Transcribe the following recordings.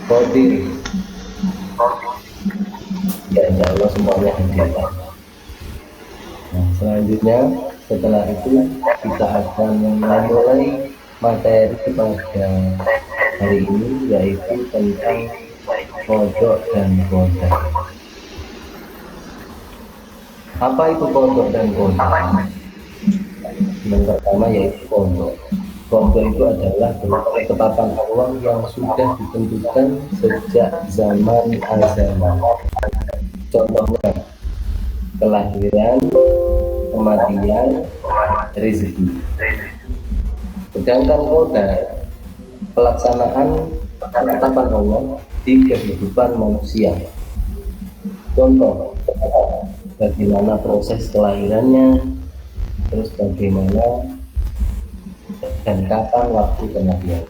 Qadir. Ya insya Allah semuanya hadir. Nah selanjutnya setelah itu kita akan memulai materi pada hari ini, yaitu tentang kodok dan qadar. Apa itu kodok dan qadar? Yang pertama yaitu kodok. Kodok itu adalah ketetapan Allah yang sudah ditentukan sejak zaman azal. Contohnya kelahiran, kematian, rezeki. Sedangkan qadar pelaksanaan ketetapan Allah di kehidupan manusia. Contoh, bagaimana proses kelahirannya, terus bagaimana dan kapan waktu kematian.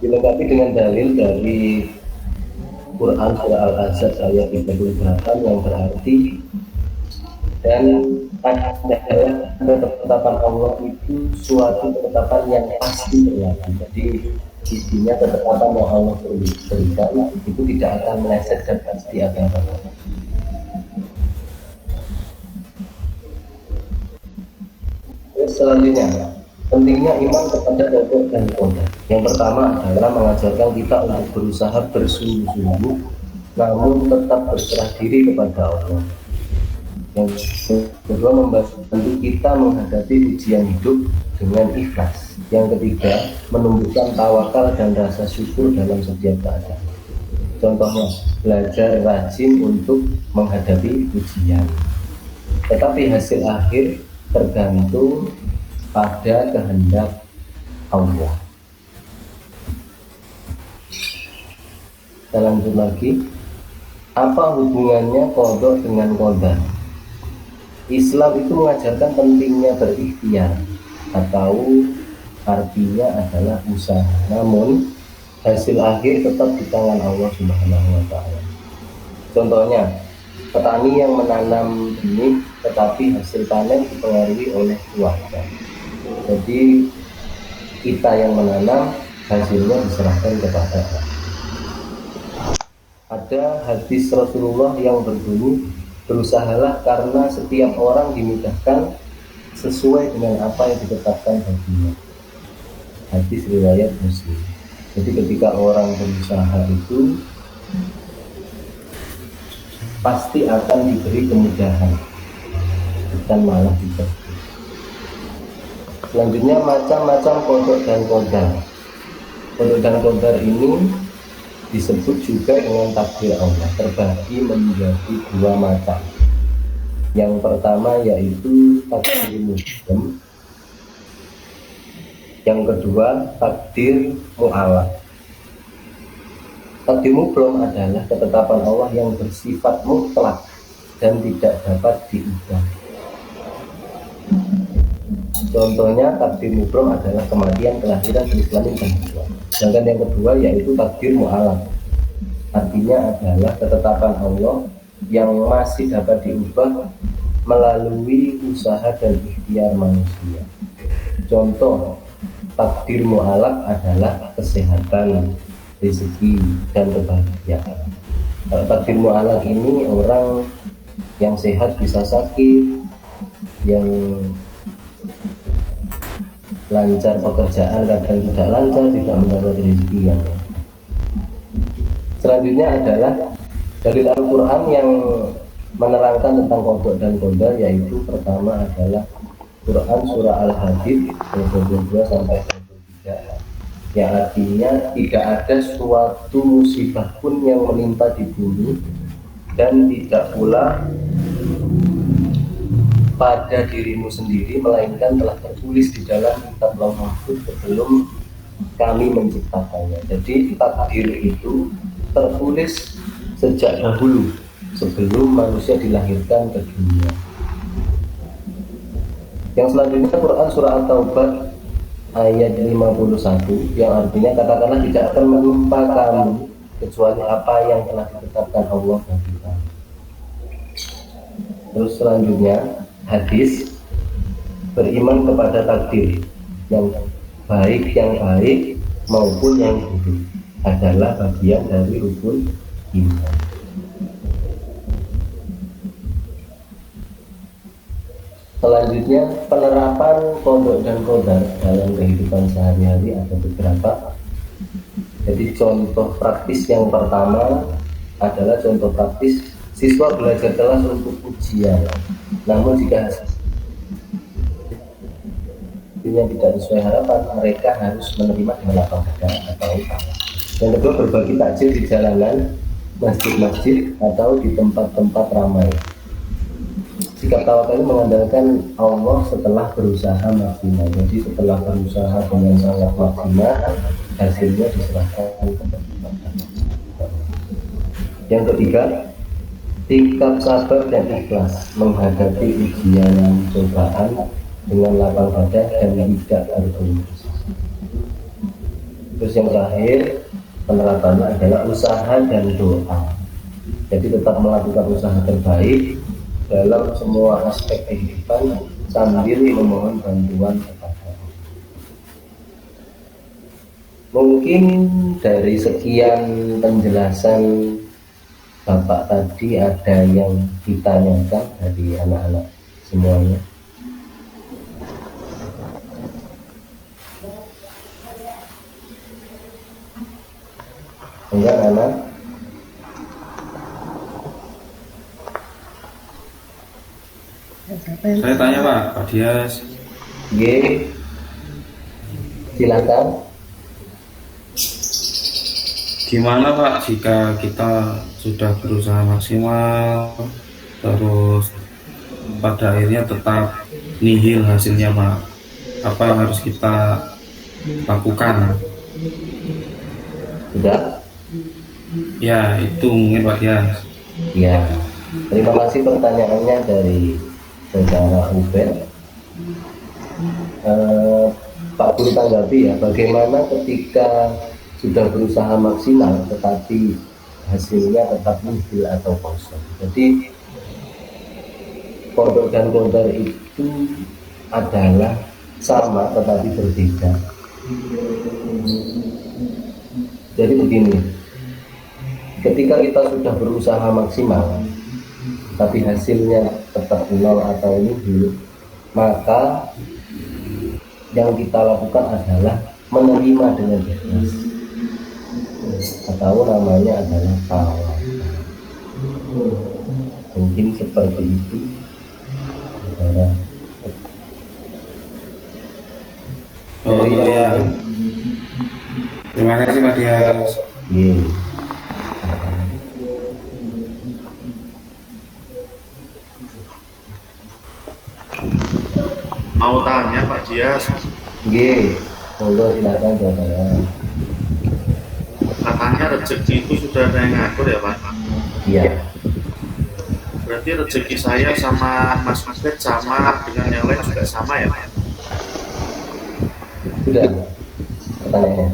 Dilengkapi dengan dalil dari Quran surah Al-Ahzab ayat 38 yang berarti, dan adalah ketetapan Allah itu suatu ketetapan yang pasti berlaku. Jadi intinya ketetapan yang Allah berikan itu tidak akan meleset dan pasti akan berlaku. Selanjutnya, pentingnya iman kepada qadar dan qadar. Yang pertama adalah mengajarkan kita untuk berusaha bersungguh-sungguh, namun tetap berserah diri kepada Allah. Yang kedua, membantu kita menghadapi ujian hidup dengan ikhlas. Yang ketiga, menumbuhkan tawakal dan rasa syukur dalam setiap keadaan. Contohnya, belajar rajin untuk menghadapi ujian. Tetapi hasil akhir tergantung pada kehendak Allah. Kita lanjut lagi. Apa hubungannya qadar dengan qadar? Islam itu mengajarkan pentingnya berikhtiar, atau artinya adalah usaha. Namun hasil akhir tetap di tangan Allah Subhanahu wa taala. Contohnya, petani yang menanam benih tetapi hasil panen dipengaruhi oleh cuaca. Jadi kita yang menanam, hasilnya diserahkan kepada Allah. Ada hadis Rasulullah yang berbunyi, berusahalah karena setiap orang dimudahkan sesuai dengan apa yang ditetapkan baginya. Hadis riwayat Muslim. Jadi ketika orang berusaha itu pasti akan diberi kemudahan, bukan malah diberi. Selanjutnya, macam-macam qadar dan qadar. Qadar dan qadar ini disebut juga dengan takdir Allah, terbagi menjadi dua macam. Yang pertama yaitu takdir mubham, yang kedua takdir mu'allaq. Takdir mubham adalah ketetapan Allah yang bersifat mutlak dan tidak dapat diubah. Contohnya takdir mubham adalah kematian, kelahiran, keislaman, dan kematian. Sedangkan yang kedua yaitu takdir mu'allaq, artinya adalah ketetapan Allah yang masih dapat diubah melalui usaha dan ikhtiar manusia. Contoh takdir mu'allaq adalah kesehatan, rezeki, dan kebahagiaan. Takdir mu'allaq ini orang yang sehat bisa sakit, yang lancar pekerjaan kadang tidak lancar, tidak mendapat rezeki yang. Selanjutnya adalah dalil Al-Quran yang menerangkan tentang qadar dan qadar, yaitu pertama adalah Quran surah Al-Hadid ayat 22 sampai 23, yang artinya tidak ada suatu musibah pun yang menimpa di bumi dan tidak pula pada dirimu sendiri, melainkan telah tertulis di dalam kitab Lauh Mahfuz sebelum kami menciptakannya. Jadi takdir itu tertulis sejak dahulu sebelum manusia dilahirkan ke dunia. Yang selanjutnya Quran surah At-Taubah ayat 51, yang artinya katakanlah tidak akan menimpa kamu kecuali apa yang telah ditetapkan Allah bagi kamu. Terus selanjutnya hadis beriman kepada takdir. yang baik maupun yang buruk adalah bagian dari rukun iman. Selanjutnya, penerapan qada dan qadar dalam kehidupan sehari-hari ada beberapa. Jadi contoh praktis yang pertama adalah contoh praktis siswa belajar kelas untuk ujian, namun jika hasilnya tidak sesuai harapan, mereka harus menerima dengan lapang dada atau tawa. Yang kedua, berbagi takjil di jalanan, masjid-masjid atau di tempat-tempat ramai. Sikap tawakal mengandalkan Allah setelah berusaha maksimal. Jadi setelah berusaha dengan sangat maksimal, hasilnya diserahkan kepada Allah. Yang ketiga, sikap sabar dan ikhlas menghadapi ujian cobaan dengan lapang dada dan tidak berputus. Terus yang terakhir, penerapannya adalah usaha dan doa. Jadi tetap melakukan usaha terbaik dalam semua aspek kehidupan sambil memohon bantuan kepada Allah. Mungkin dari sekian penjelasan Bapak tadi ada yang ditanyakan dari anak-anak semuanya? Enggak, anak? Saya tanya Pak Dias. Ye, silakan. Gimana Pak jika kita sudah berusaha maksimal terus pada akhirnya tetap nihil hasilnya Pak? Apa yang harus kita lakukan? Sudah? Ya itu mungkin Pak Dias. Ya, terima kasih pertanyaannya dari saudara Ubed. Pak Guru tanggapi ya, bagaimana ketika sudah berusaha maksimal tetapi hasilnya tetap nihil atau kosong. Jadi qada dan qadar itu adalah sama tetapi berbeda. Jadi begini, ketika kita sudah berusaha maksimal tapi hasilnya tetap nol atau nihil, maka yang kita lakukan adalah menerima dengan ikhlas, atau namanya adalah tawakal. Mungkin seperti itu, saudara. Oh iya. Terima kasih Pak Dias. Yeah. Mau tanya Pak Dias, G, monggo silakan saudara. katanya rezeki itu sudah ada yang ngatur ya Pak? Iya, Berarti rezeki saya sama Mas Ubed sama dengan yang lain juga sama ya Pak? sudah pertanyaannya.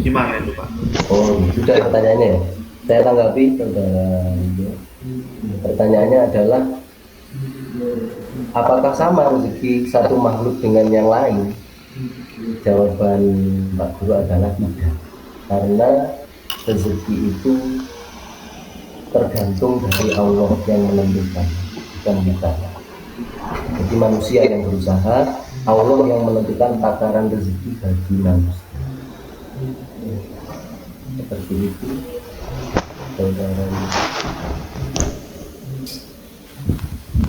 Gimana itu Pak? Oh, sudah pertanyaannya ya. Saya tanggapi saudara. Pertanyaannya adalah, apakah sama rezeki satu makhluk dengan yang lain? Jawaban Pak Guru adalah tidak, karena rezeki itu tergantung dari Allah yang menentukan, bukan kita. Jadi manusia yang berusaha, Allah yang menentukan takaran rezeki bagi manusia. Seperti itu, saudara.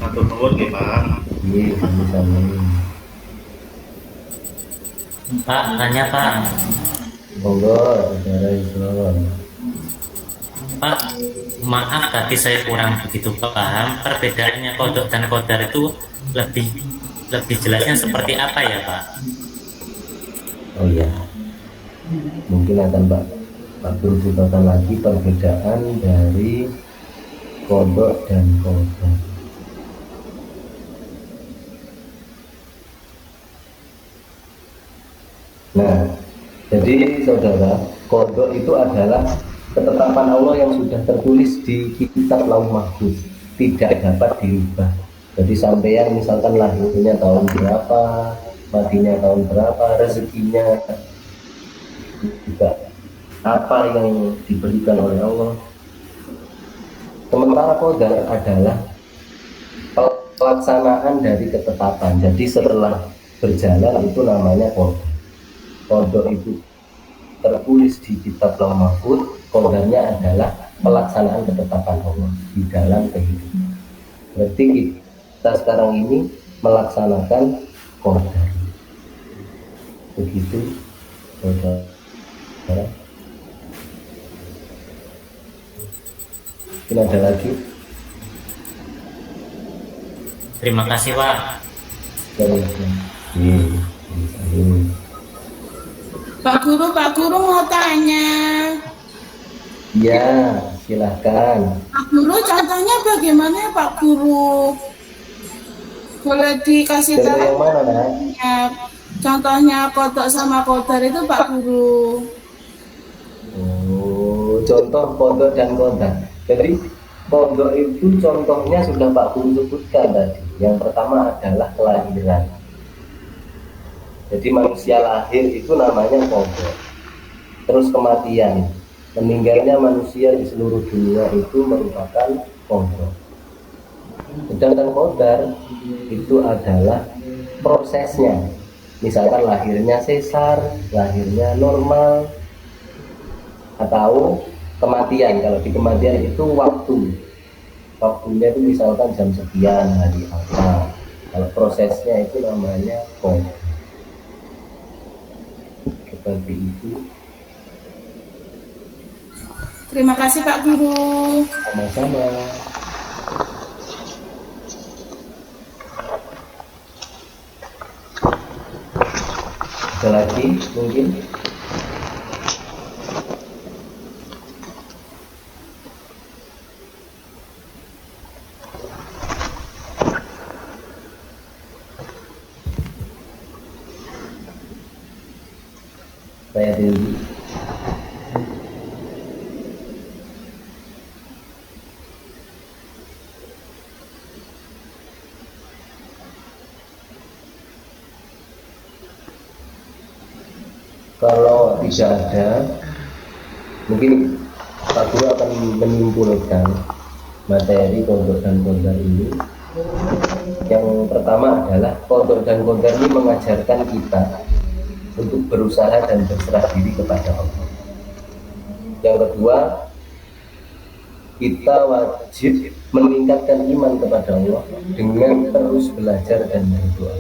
Ngatur nuwun nggih Pak. Iya, misalnya. Pak, tanya Pak. Monggo, saudara Islam. Pak, maaf tapi saya kurang begitu paham perbedaannya kodok dan kodar itu lebih jelasnya seperti apa ya Pak? Oh iya, mungkin akan Pak Guru ceritakan lagi perbedaan dari kodok dan kodar. Nah, jadi saudara, kodok itu adalah ketetapan Allah yang sudah tertulis di kitab Lauh Mahfuz, tidak dapat dirubah. Jadi sampeyan misalkan lahirnya tahun berapa, matinya tahun berapa, rezekinya juga apa yang diberikan oleh Allah. Sementara qadar adalah pelaksanaan dari ketetapan. Jadi setelah berjalan itu namanya qadar. Qadar itu tertulis di kitab Lauh Mahfuz, qadarnya adalah pelaksanaan ketetapan Allah di dalam kehidupan. Berarti kita sekarang ini melaksanakan qadar. Begitu saudara. Mungkin ada lagi. Terima kasih Pak. Pak Guru mau tanya. Ya, silahkan. Pak Guru, contohnya bagaimana ya Pak Guru? Boleh dikasih Contoh tahu? yang mana, Nak? Ya, contohnya kodok sama kodar itu Pak Guru. Oh, contoh kodok dan kodar. Jadi kodok itu contohnya sudah Pak Guru sebutkan tadi. Yang pertama adalah kelahiran. Jadi manusia lahir itu namanya kodok. Terus kematian, meninggalnya manusia di seluruh dunia itu merupakan kodok. Sedangkan kodar itu adalah prosesnya. Misalkan lahirnya sesar, lahirnya normal, atau kematian. Kalau di kematian itu waktunya itu misalkan jam sekian hari apa. Kalau prosesnya itu namanya qadar. Seperti itu. Terima kasih Pak Guru. Sama-sama. Ada lagi mungkin? Saya dulu. Kalau tidak ada, mungkin Pak Guru akan menyimpulkan materi kodok dan kodar ini. Yang pertama adalah kodok dan kodar ini mengajarkan kita untuk berusaha dan berserah diri kepada Allah. Yang kedua, kita wajib meningkatkan iman kepada Allah dengan terus belajar dan berdoa.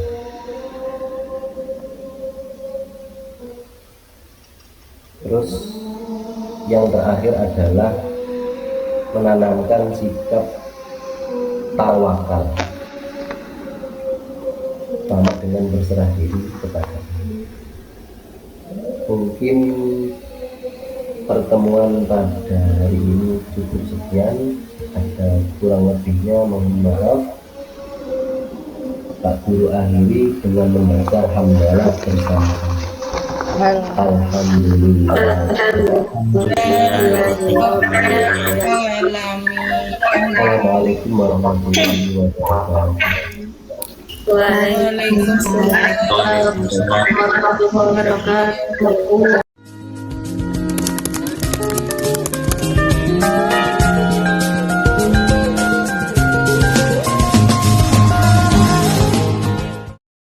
Terus yang terakhir adalah menanamkan sikap tawakal, sama dengan berserah diri kepada Allah. Mungkin pertemuan pada hari ini cukup sekian. Ada kurang lebihnya mohon maaf. Pak Guru akhiri dengan membaca hamdalah bersama. Alhamdulillah. Assalamualaikum warahmatullahi wabarakatuh. Waalaikumsalam warahmatullahi wabarakatuh.